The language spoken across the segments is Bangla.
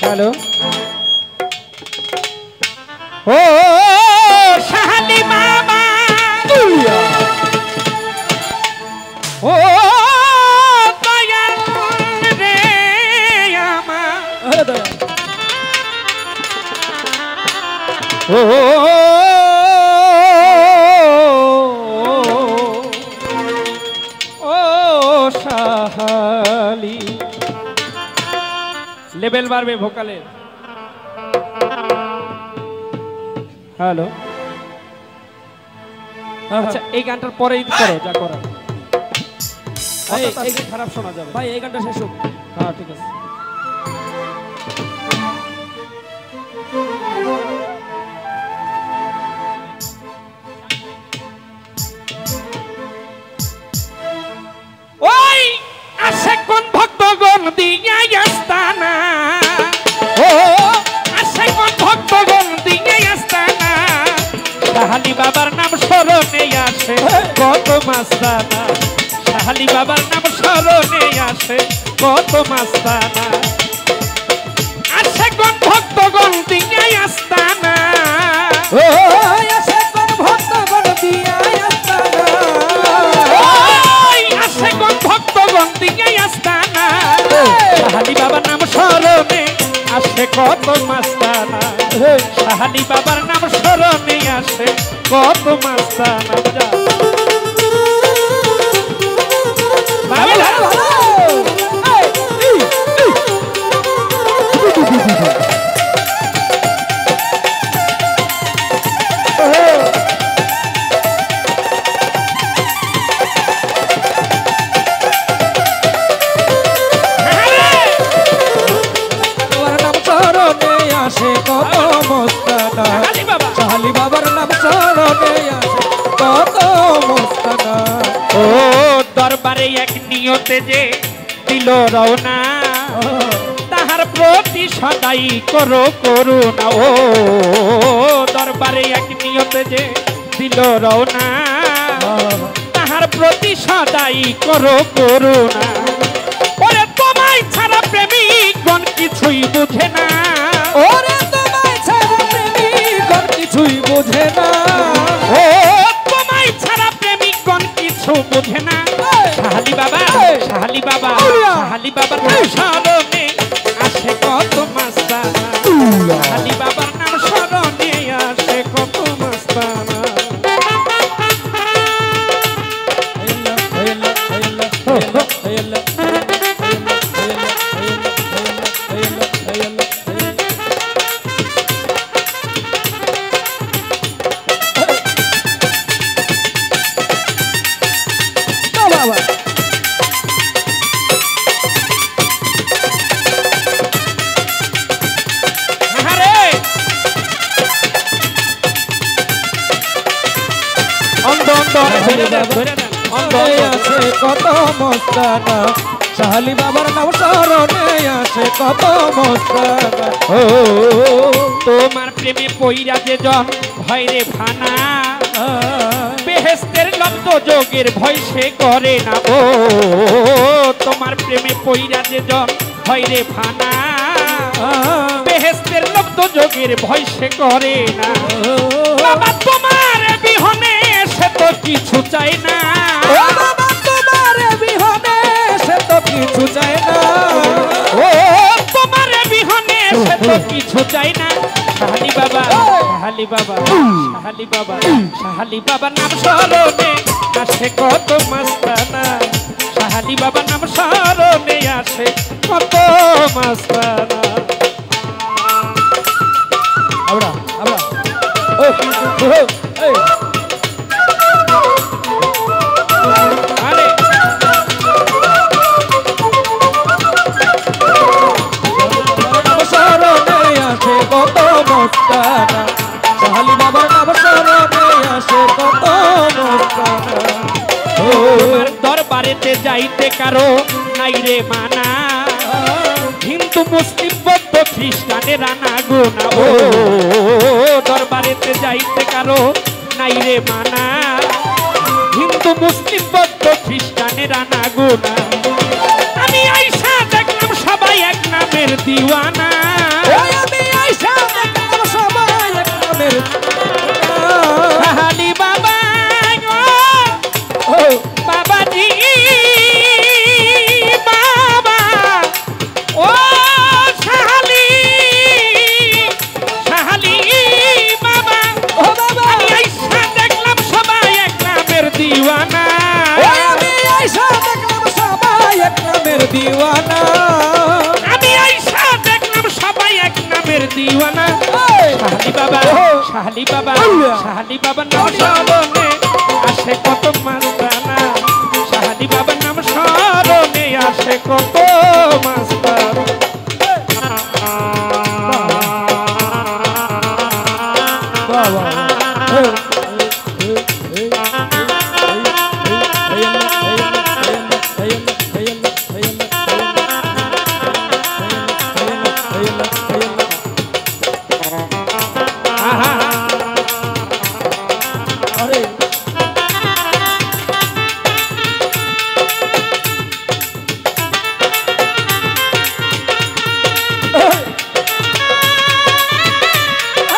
হ্যালো ও শাহালি মামা ও দয়াল রে আমার ও শাহালি লেভেল বাড়বে ভোকালের হ্যালো আচ্ছা এই গানটার পরেই করো যা করো এই খারাপ শোনা যাবে ভাই এই গানটা শেষ হোক হ্যাঁ ঠিক আছে ওই আসে কোন ভক্তগণ দিয়া আস্তানা ও আসে কোন ভক্তগণ দিয়া আস্তানা শাহালি বাবার নাম স্মরণে আসে কত মাস্তানা শাহালি বাবার নাম স্মরণে আসে কত মাস্তানা আসে কোন ভক্তগণ দিয়া আস্তানা ও আসে কোন ভক্তগণ দিয়া আস্তানা আসে কোন ভক্তগণ দিয়া আস্তানা শাহালি বাবার নাম স্মরণে আসে কত মাস্তানা শাহালি বাবার নাম স্মরণে আসে কত মাস্তানা শাহালি বাবার নাম স্মরণে আসে কত মস্তানা ও দরবারে এক নিয়তে যে দিল রওনা তাহার প্রতি সদাই করো করুণা ও দরবারে এক নিয়তে যে দিল রওনা তাহার প্রতি সদাই করো করুণা ওরে তোমায় ছাড়া প্রেমিকগণ কিছুই বুঝে না ওরে তোমায় ছাড়া প্রেমিকগণ কিছুই বুঝে না ও তোমায় ছাড়া প্রেমিকগণ কিছু বুঝে না শাহালি বাবা শাহালি বাবা শাহালি বাবার নাম স্মরণে আসে কত মাস্তানা শাহালি বাবার নাম স্মরণে আসে কত মাস্তানা কত মস্তানা শাহালি বাবার নাম স্মরণে আসে কত মস্তানা ও তোমার প্রেমে পইরা যে জন ভয় রে ফানা বেহেশতের লব্ধ যোগের ভয় সে করে না ও তোমার প্রেমে পইরা যে জন ভয় রে ফানা বেহেশতের লব্ধ যোগের ভয় সে করে না বাবা তোমার বিহনে সে তো কিছু চাই না ও বাবা তোমার বিহনে সে তো কিছু চাই না ও তোমার বিহনে সে তো কিছু চাই না শাহালি বাবা শাহালি বাবা শাহালি বাবা শাহালি বাবার নাম স্মরণে আসে কত মাস্তানা শাহালি বাবার নাম স্মরণে আসে কত মাস্তানা আমরা আমরা ও এই আরে স্মরণে আসে কত মস্তানা শাহালি বাবার নাম স্মরণে আসে কত মস্তানা ও দরবারেতে যাইতে কারো নাই রে মানা হিন্দু মুসলিম বৌদ্ধ খ্রিস্টানের আনা গোনা ও দরবারেতে যাইতে কারো নাই রে মানা হিন্দু মুসলিম বৌদ্ধ খ্রিস্টানের আনা গোনা দিওয়ানা আমি আইসা দেখলাম সবাই এক নামের শাহালি বাবা ও বাবাজি বাবা ও শাহালি শাহালি বাবা ও বাবা আমি আইসা দেখলাম সবাই এক নামের দিওয়ানা আমি আইসা দেখলাম সবাই এক নামের দিওয়ানা আমি আইসা দেখলাম সবাই এক নামের দিওয়ানা শাহালি বাবা শাহালি বাবা শাহালি বাবার নাম স্মরণে আসে কত মাস্তানা শাহালি বাবার নাম স্মরণে আসে কত মাস্তানা বাবা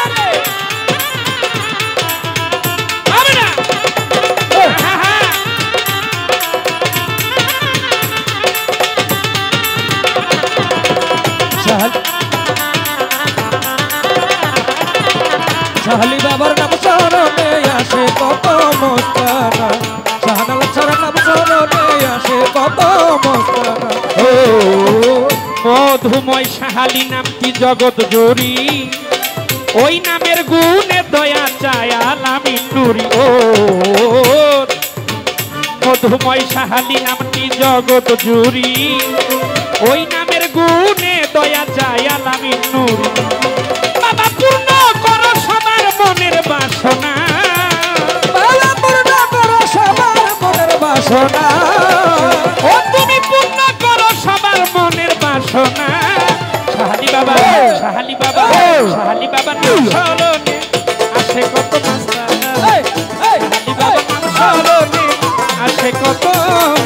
আরে হবে না শাহালি বাবার নাম স্মরণে আসে কত মস্তানা শাহানাল ছাড়া নাম স্মরণে আসে কত মস্তানা ও মধুময় শাহালি নামটি জগৎ জুড়ি ওই নামের গুণে দয়া চায় আলামি নুরি ও মধুময় শাহালি নামটি জগৎ জুড়ি ওই নামের গুণে দয়া চায় আলামি নুরি বাবা পূর্ণ করো সবার মনের বাসনা বাবা পূর্ণ করো সবার মনের বাসনা ও তুমি পূর্ণ করো সবার মনের বাসনা শাহালি বাবা শাহালি বাবা শাহালি বাবা নাম স্মরণে আসে কত মাস্তানা এই এই শাহালি বাবা নাম স্মরণে আসে কত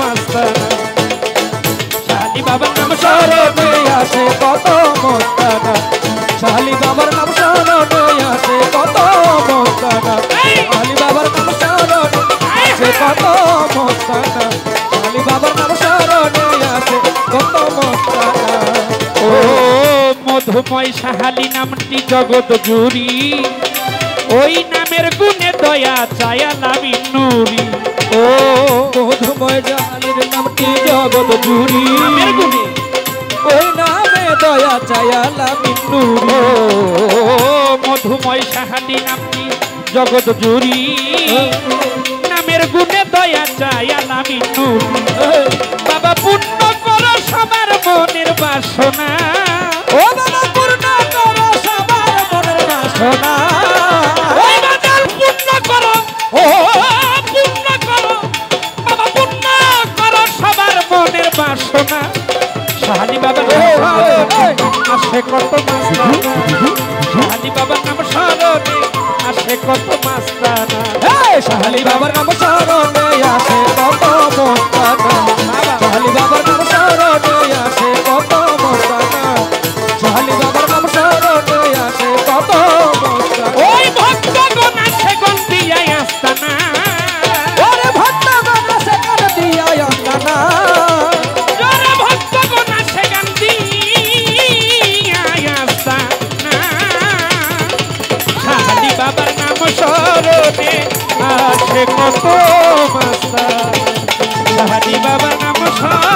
মাস্তানা শাহালি বাবা নাম স্মরণে আসে কত মস্তানা শাহালি বাবার নাম স্মরণে আসে কত মস্তানা শাহালি বাবার নাম স্মরণে আসে কত মস্তানা শাহালি বাবার নাম স্মরণে আসে কত মস্তানা ও মধুময় শাহালি নামটি জগৎ জুড়ি ওই নামের গুণে দয়া চায় আলামি নুরি ও মধুময় জাহালির নামটি জগৎ জুড়ি নামের গুণে ওই নামে দয়া চায়ালা মিন্নু ও মধুময় শাহালি নামটি জগৎ জুড়ি নামের গুণে দয়া চায় আলামি নুরি বাবা পূর্ণ করো সবার মনের বাসনা ও বাবা পূর্ণ করো সবার মনের বাসনা ওই বাজার পূর্ণ করো ও পূর্ণ করো বাবা পূর্ণ করো সবার মনের বাসনা শাহালি বাবার আসে কত মাস্তানা শাহালি বাবার নাম স্মরণে আসে কত মাস্তানা শাহালি বাবার নাম স্মরণে আসে কত মস্তানা শাহালি বাবার নাম স্মরণে আসে কত মস্তানা শাহালি বাবার নাম স্মরণে আসে কত মস্তানা ওই ভক্তগণ আছে গন্তিয়ায় আস্তানা ওরে ভক্তগণ আছে কান দিয়া আস্তানা ওরে ভক্তগণ আছে গন্তিয়ায় আস্তানা শাহালি বাবার নাম স্মরণে আসে কত মাস্তানা শাহালি বাবার নাম স্মরণে